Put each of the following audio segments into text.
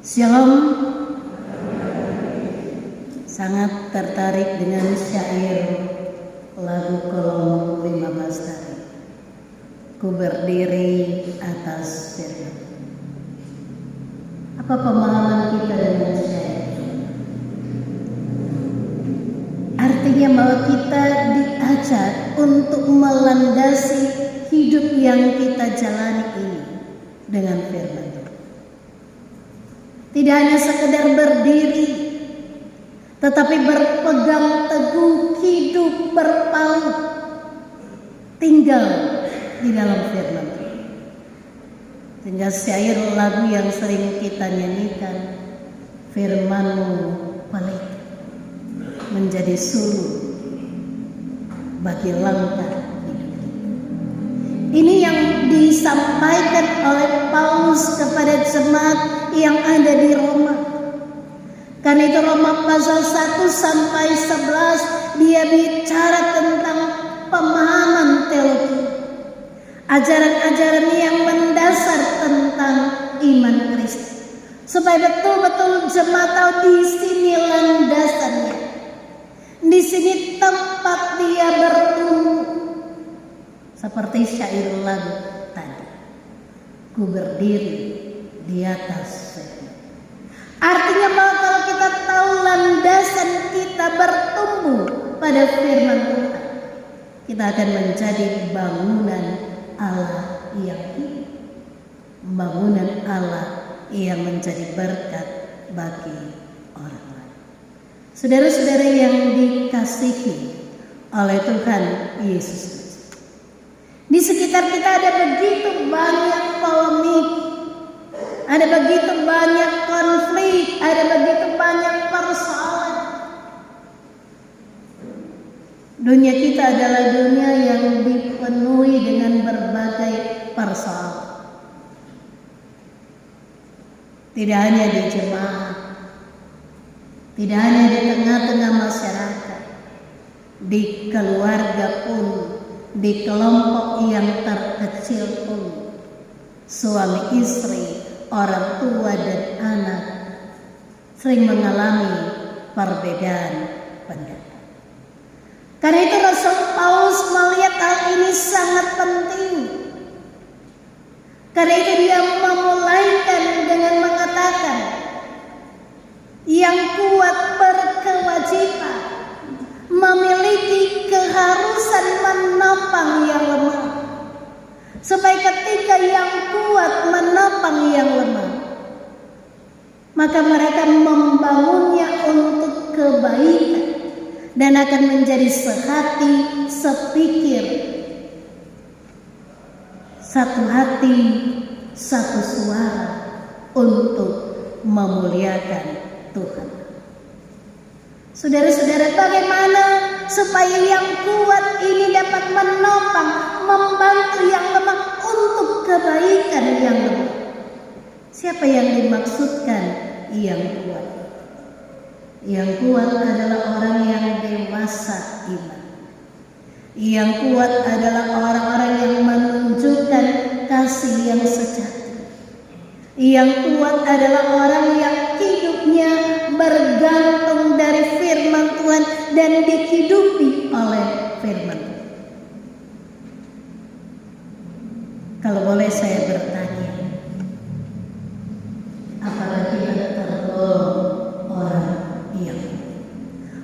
Shalom. Sangat tertarik dengan syair lagu kolom 15 tadi. Ku berdiri atas firman. Apa pemahaman kita dengan syair? Artinya bahwa kita diajak untuk melandasi hidup yang kita jalani ini dengan firman. Tidak hanya sekedar berdiri, tetapi berpegang teguh, hidup berpaut, tinggal di dalam firman. Sehingga syair lagu yang sering kita nyanyikan, firman-Mu pelik menjadi suluh bagi langkah hidup. Ini yang disampaikan oleh Paulus kepada jemaat yang ada di Roma. Karena itu Roma pasal 1 sampai 11 dia bicara tentang pemahaman teologi, ajaran-ajaran yang mendasar tentang iman Kristus, supaya betul-betul jemaat tahu di sini landasannya, di sini tempat dia bertumbuh. Seperti syair lagu tadi, ku berdiri di atas firman. Artinya bahwa kalau kita tahu landasan kita bertumbuh pada firman Tuhan, kita akan menjadi bangunan Allah yang hidup, bangunan Allah yang menjadi berkat bagi orang lain. Saudara-saudara yang dikasihi oleh Tuhan Yesus Kristus, di sekitar kita ada begitu banyak polemik, ada begitu banyak konflik, ada begitu banyak persoalan. Dunia kita adalah dunia yang dipenuhi dengan berbagai persoalan. Tidak hanya di jemaat, tidak hanya di tengah-tengah masyarakat, di keluarga pun, di kelompok yang terkecil pun, suami istri, orang tua dan anak sering mengalami perbedaan pendapat. Karena itu Rasul Paulus melihat hal ini sangat penting. Karena itu dia memulaikan dengan mengatakan, yang kuat berkewajiban memiliki keharusan menopang yang lemah, supaya ketika yang kuat menopang yang lemah, maka mereka membangunnya untuk kebaikan dan akan menjadi sehati, sepikir, satu hati, satu suara untuk memuliakan Tuhan. Saudara-saudara, bagaimana supaya yang kuat ini dapat menopang, membantu yang lemah untuk kebaikan yang lemah? Siapa yang dimaksudkan yang kuat? Yang kuat adalah orang yang dewasa iman. Yang kuat adalah orang-orang yang menunjukkan kasih yang sejati. Yang kuat adalah orang yang hidupnya bergantung dari firman Tuhan dan dihidupi oleh firman Tuhan. Kalau boleh saya bertanya, apakah kita tergolong orang yang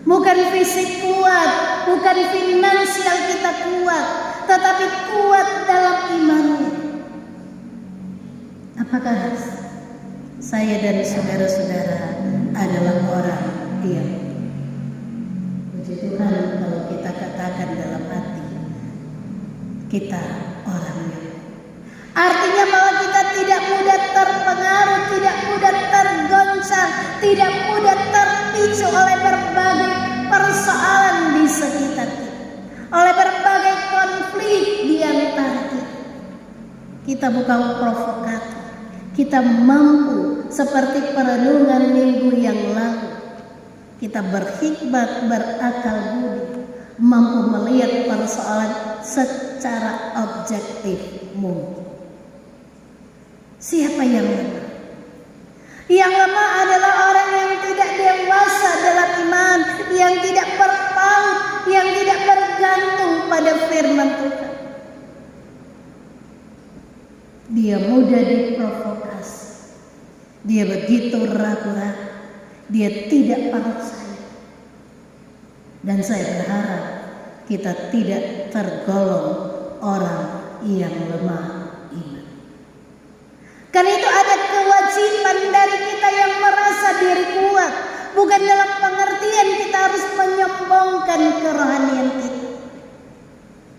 bukan fisik kuat, bukan finansial kita kuat, tetapi kuat dalam imannya? Apakah saya dan saudara-saudara adalah orang yang, puji Tuhan kalau kita katakan dalam hati, kita orang yang, artinya bahwa kita tidak mudah terpengaruh, tidak mudah tergoncang, tidak mudah terpicu oleh berbagai persoalan di sekitar kita, oleh berbagai konflik di antara kita. Kita bukan provokator. Kita mampu seperti perenungan minggu yang lalu, kita berhikmat, berakal budi, mampu melihat persoalan secara objektif mungkin. Siapa yang lemah? Yang lemah adalah orang yang tidak dewasa dalam iman, yang tidak berpaut, yang tidak bergantung pada firman Tuhan. Dia mudah diprovokasi. Dia begitu ragu-ragu. Dia tidak percaya. Dan saya berharap kita tidak tergolong orang yang lemah iman. Karena itu ada kewajiban dari kita yang merasa diri kuat. Bukan dalam pengertian kita harus menyombongkan kerohanian kita.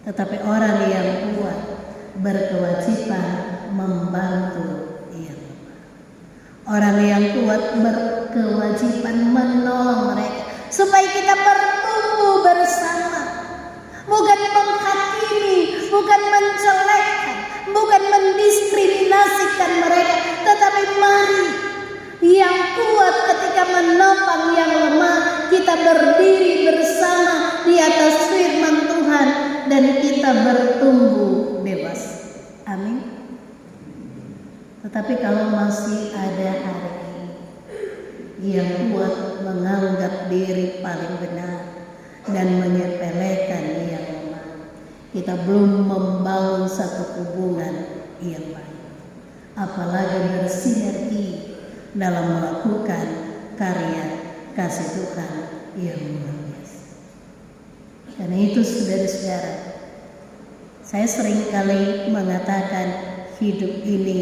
Tetapi orang yang kuat berkewajiban membantu yang lemah. Orang yang kuat berkewajiban menolong mereka supaya kita bertumbuh bersama. Bukan menghakimi, bukan menjelekkan, bukan mendiskriminasikan mereka, tetapi mari yang kuat ketika menopang yang lemah, kita berdiri bersama di atas firman Tuhan dan kita bertumbuh dewasa. Amin. Tetapi kalau masih ada hari ini yang kuat menganggap diri paling benar dan menyepelekan yang lemah, kita belum membangun satu hubungan yang baik, apalagi bersinergi dalam melakukan karya kasih Tuhan yang luar biasa. Karena itu saudara-saudara, saya sering kali mengatakan hidup ini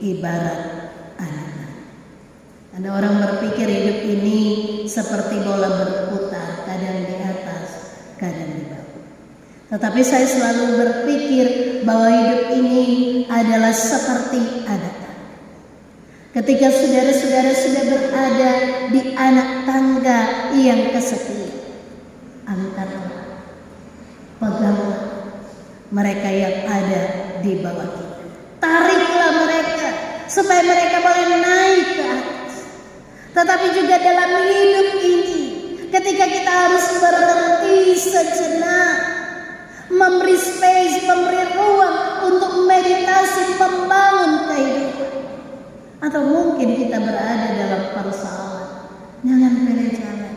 ibarat anak. Ada orang berpikir hidup ini seperti bola berputar, kadang di atas, kadang di bawah. Tetapi saya selalu berpikir bahwa hidup ini adalah seperti anak. Ketika saudara-saudara sudah berada di anak tangga yang kesekian, angkatlah, peganglah mereka yang ada di bawah kita. Tariklah mereka supaya mereka boleh naik ke atas. Tetapi juga dalam hidup ini, ketika kita harus berhenti sejenak, memberi space, memberi ruang untuk meditasi, membangun kehidupan. Atau mungkin kita berada dalam persoalan, jangan pilih jalan.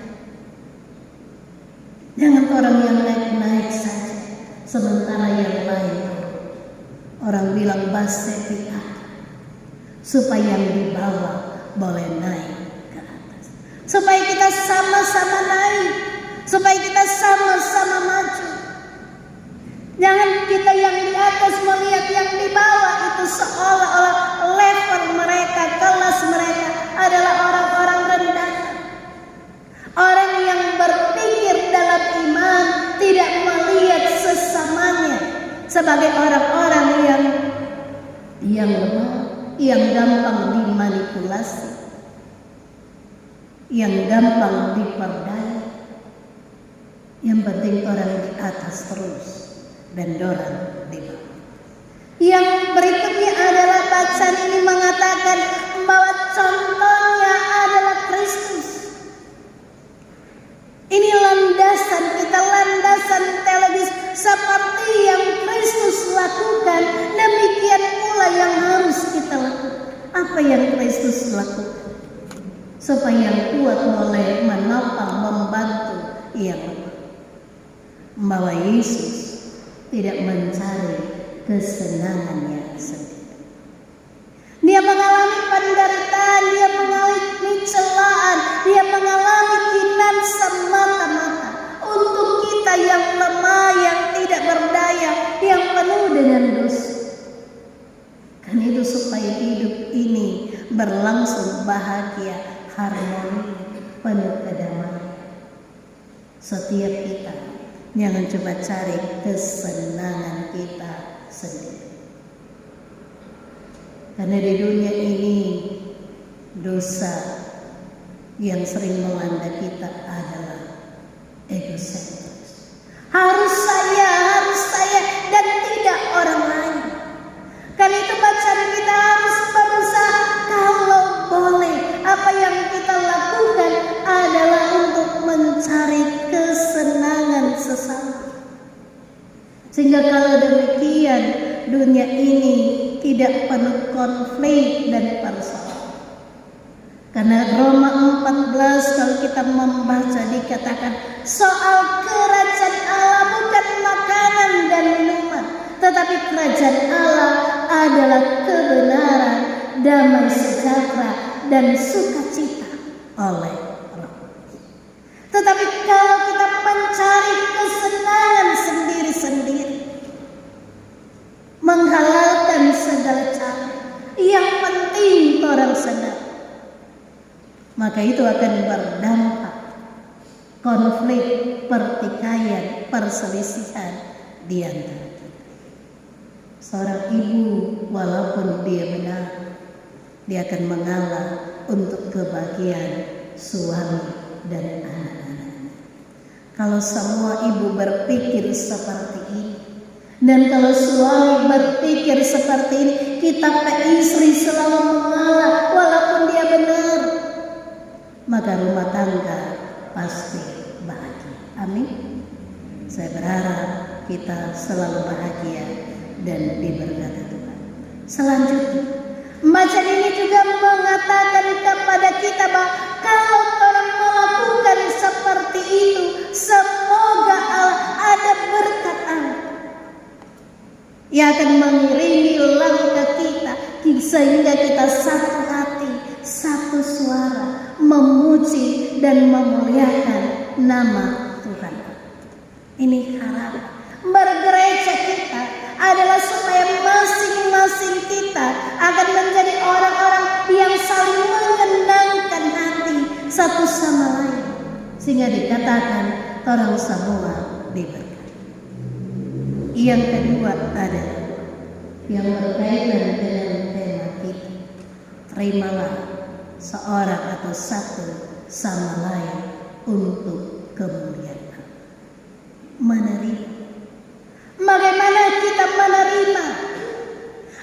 Jangan orang yang naik-naik saja, sementara yang lain turun. Orang bilang basepi supaya yang di bawah boleh naik ke atas. Supaya kita sama-sama naik, supaya kita sama-sama maju. Jangan kita yang di atas melihat yang di bawah itu seolah-olah level mereka, kelas mereka adalah orang-orang rendah. Orang yang berpikir dalam iman tidak melihat sesamanya sebagai orang-orang yang lemah, yang gampang dimanipulasi, yang gampang diperdaya. Yang penting orang di atas terus dan orang di bawah. Yang berikutnya adalah bacaan ini mengatakan bahwa contohnya adalah Kristus. Ini landasan kita, landasan teologis seperti yang Kristus lakukan, demikian pula yang harus kita lakukan. Apa yang Kristus lakukan? Supaya yang kuat boleh menopang, membantu yang lemah. Bahwa Yesus tidak mencari kesenangannya sendiri. Dia mengalami penderitaan, dia mengalami celaan, dia mengalami kinan semata-mata untuk kita yang lemah, yang tidak berdaya, yang penuh dengan dosa. Kan itu supaya hidup ini berlangsung bahagia, harmoni, penuh kedamaian. Setiap kita jangan coba cari kesenangan kita sendiri. Karena di dunia ini dosa yang sering melanda kita adalah egosentris. Harus saya dan tidak orang lain. Karena itu bacaan kita harus berusaha kalau boleh. Apa yang kita lakukan adalah untuk mencari kesenangan sesama. Sehingga kalau demikian dunia ini tidak penuh konflik dan persoalan. Karena Roma 14 kalau kita membaca dikatakan soal kerajaan Allah bukan makanan dan minuman, tetapi kerajaan Allah adalah kebenaran, damai sejahtera dan sukacita oleh Roh. Tetapi kalau kita mencari kesenangan sendiri-sendiri, menghalalkan segala cara, yang penting orang senang, maka itu akan berdampak konflik, pertikaian, perselisihan di antara kita. Seorang ibu walaupun dia benar, dia akan mengalah untuk kebahagiaan suami dan anak-anaknya. Kalau semua ibu berpikir seperti ini, dan kalau suami berpikir seperti ini, kita istri selalu mengalah walaupun dia benar, maka rumah tangga pasti bahagia. Amin. Saya berharap kita selalu bahagia dan diberkati Tuhan. Selanjutnya, bacaan ini juga mengatakan kepada kita bahwa kalau orang melakukan seperti itu, semoga Allah ada berkat Allah yang akan mengiringi langkah kita, sehingga kita satu hati, satu suara memuji dan memuliakan nama Tuhan. Ini harapan bergereja kita adalah supaya masing-masing kita akan menjadi orang-orang yang saling menyenangkan hati satu sama lain, sehingga dikatakan orang semua diberkati. Yang kedua adalah yang berkaitan dengan tema kita, terimalah seorang atau satu sama lain untuk kemuliaan. Menerima. Bagaimana kita menerima?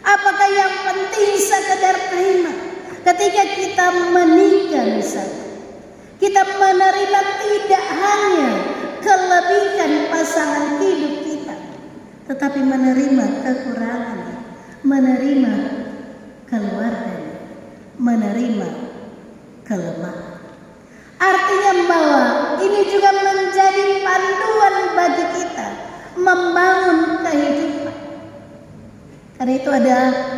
Apakah yang penting sekedar terima? Ketika kita menikah misalnya, kita menerima tidak hanya kelebihan pasangan hidup kita, tetapi menerima kekurangannya, menerima keluarganya, menerima kelemahan. Artinya bahwa ini juga menjadi panduan bagi kita membangun kehidupan. Karena itu ada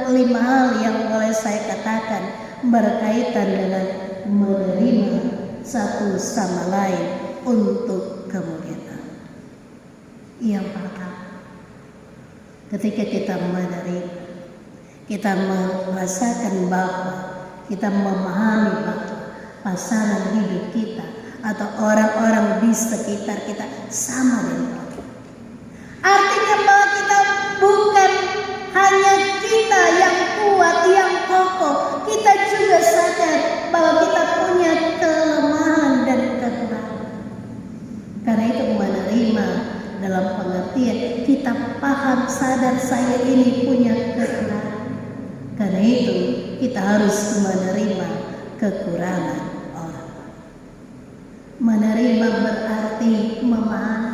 5 hal yang boleh saya katakan berkaitan dengan menerima satu sama lain untuk kemuliaan. Yang pertama, ketika kita menerima, kita merasakan bahwa kita memahami bahwa pasangan hidup kita atau orang-orang di sekitar kita sama dengan kita. Artinya bahwa kita bukan hanya kita yang kuat, yang kokoh, kita juga sadar bahwa kita punya kelemahan dan kekurangan. Karena itu menerima dalam pengertian kita paham, sadar saya ini punya kekurangan. Karena itu kita harus menerima kekurangan orang. Menerima berarti memahami.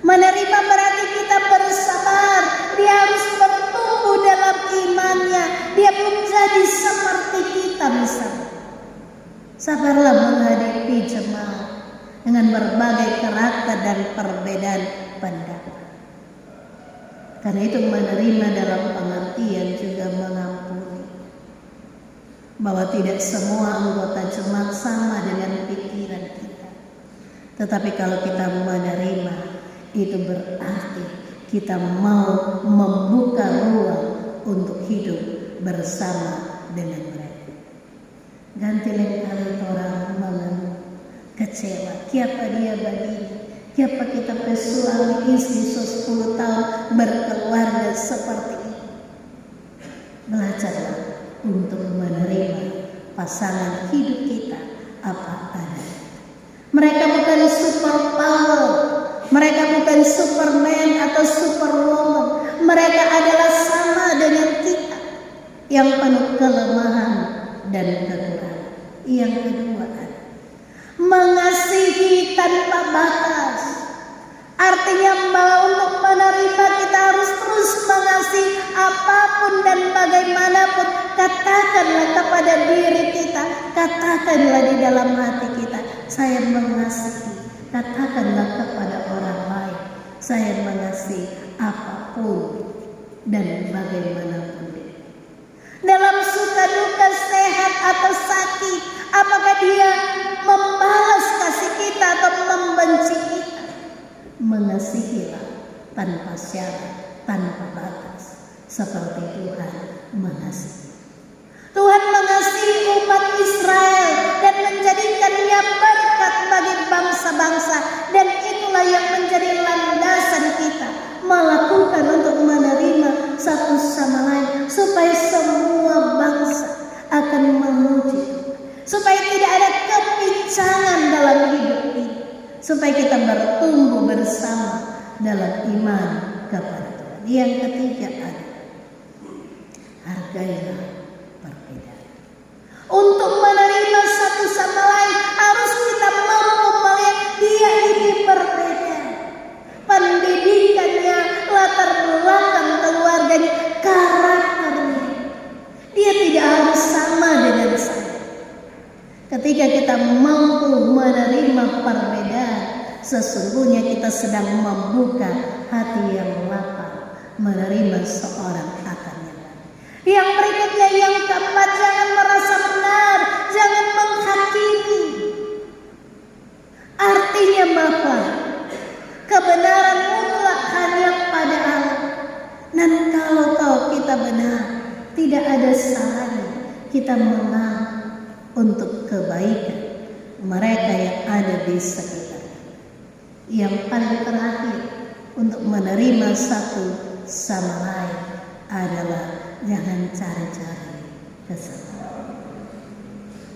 Menerima berarti kita bersabar. Dia harus bertumbuh dalam imannya. Dia belum jadi seperti kita misalnya. Sabarlah menghadapi jemaat dengan berbagai karakter dan perbedaan pendapat. Karena itu menerima dalam pengertian juga mengampuni. Bahwa tidak semua anggota jemaat sama dengan pikiran kita. Tetapi kalau kita menerima, itu berarti kita mau membuka ruang untuk hidup bersama dengan mereka. Ganti lain kali orang mengeluh, kecewa, siapa dia begini, siapa kita suami istri 10 tahun berkeluarga seperti ini. Belajarlah untuk menerima pasangan hidup kita apa adanya. Mereka bukan super power, mereka bukan superman atau superwoman. Mereka adalah sama dengan kita, yang penuh kelemahan dan kekurangan. Yang kedua, mengasihi tanpa batas. Artinya bahwa untuk menerima kita harus terus mengasihi apapun dan bagaimanapun. Katakanlah kepada diri kita, Katakanlah di dalam hati kita, saya mengasihi. Katakanlah kepada orang lain, saya mengasihi apapun dan bagaimanapun dia. Dalam suka duka, sehat atau sakit, apakah dia membalas kasih kita atau membenci kita? Mengasihilah tanpa syarat, tanpa batas, seperti Tuhan mengasihi. Tuhan mengasihi umat Israel dan menjadikannya berkat bagi bangsa-bangsa, dan itulah yang menjadi landasan kita melakukan untuk menerima satu sama lain, supaya semua bangsa akan memuji Tuhan, supaya tidak ada kepincangan dalam hidup ini, supaya kita bertumbuh bersama dalam iman kepada Tuhan. Yang ketiga ada hargailah perbedaan. Untuk menerima satu sama lain harus kita mampu melihat dia ini berbeda. Pendidikannya, latar belakang keluarganya, karakternya. Dia tidak harus sama dengan saya. Ketika kita mampu menerima perbedaan, sesungguhnya kita sedang membuka hati yang lapang menerima seorang akan yang lain. Yang berikutnya, yang keempat, jangan merasa benar, jangan menghakimi. Artinya bahwa kebenaran mutlak hanya pada Allah. Dan kalau kita benar, tidak ada salahnya kita mengaku untuk kebaikan mereka yang ada di sekitar. Yang paling terakhir, untuk menerima satu sama lain adalah jangan cari-cari kesalahan.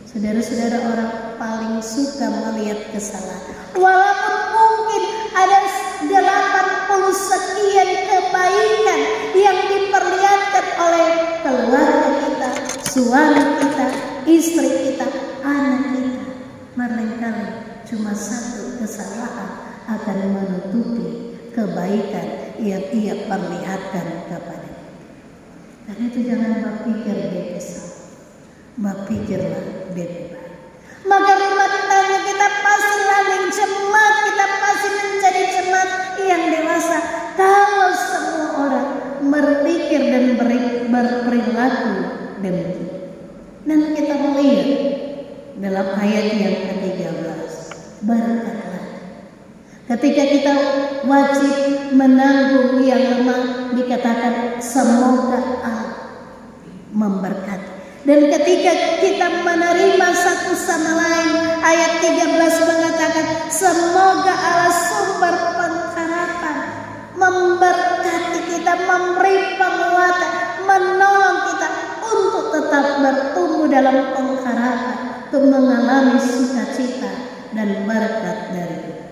Saudara-saudara, orang paling suka melihat kesalahan. Walaupun mungkin ada 80 sekian kebaikan yang diperlihatkan oleh keluarga kita, suami kita, istri kita, anak kita, barangkali cuma satu kesalahan akan menutupi kebaikan yang ia perlihatkan kepada kita. Karena itu jangan berpikir dia kesal, berpikirlah dia baik. Maka rumah tangga kita pasti landing jemaat, kita pasti menjadi jemaat yang dewasa kalau semua orang berpikir dan berperilaku demikian. Dan kita melihat dalam ayat yang ke-13, berkatlah. Ketika kita wajib menanggung yang lemah, dikatakan semoga Allah memberkati. Dan ketika kita menerima satu sama lain, ayat 13 mengatakan semoga Allah sumber pengharapan memberkati kita, memberi penguatan, menolong kita untuk tetap bertumbuh dalam pengharapan, untuk mengalami sukacita dan berkat dari Tuhan.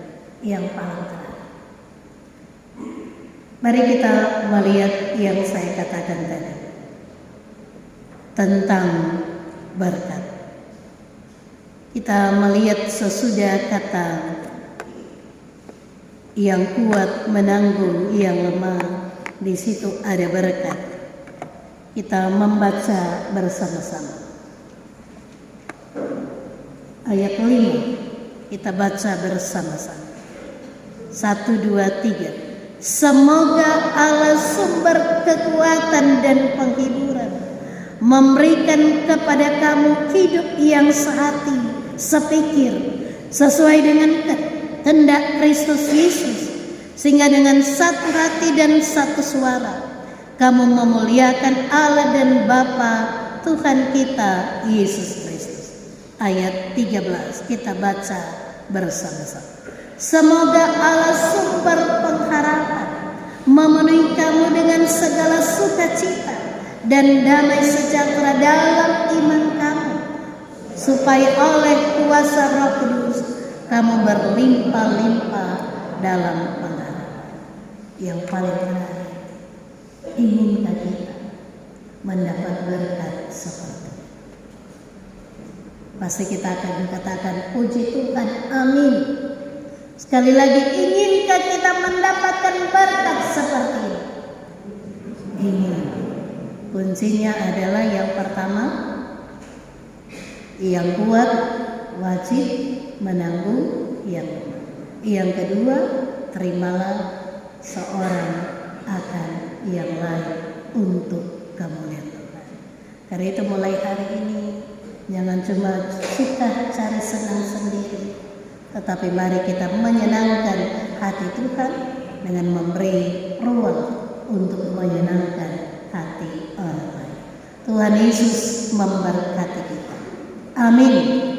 Yang paling terakhir, mari kita melihat yang saya katakan tadi tentang berkat. Kita melihat sesudah kata yang kuat menanggung yang lemah, di situ ada berkat. Kita membaca bersama-sama ayat 5. Kita baca bersama-sama. 1, 2, 3. Semoga Allah sumber kekuatan dan penghiburan memberikan kepada kamu hidup yang sehati, sepikir, sesuai dengan kehendak Kristus Yesus, sehingga dengan satu hati dan satu suara kamu memuliakan Allah dan Bapa Tuhan kita Yesus Kristus. Ayat 13 kita baca bersama-sama. Semoga Allah sumber pengharapan memenuhi kamu dengan segala sukacita dan damai sejahtera dalam iman kamu, supaya oleh kuasa Roh Kudus kamu berlimpah-limpah dalam pengharapan. Yang paling terakhir, inginkah kita mendapat berkat seperti itu? Pasti kita akan katakan puji Tuhan, amin. Sekali lagi, inginkah kita mendapatkan berkat seperti ini? Ingin. Kuncinya adalah yang pertama, Yang kuat wajib menanggung yang lemah. Yang kedua, terimalah seorang akan yang lain untuk kemuliaan Tuhan. Karena itu mulai hari ini jangan cuma suka cari senang sendiri, tetapi mari kita menyenangkan hati Tuhan dengan memberi ruang untuk menyenangkan hati orang lain. Tuhan Yesus memberkati kita. Amin.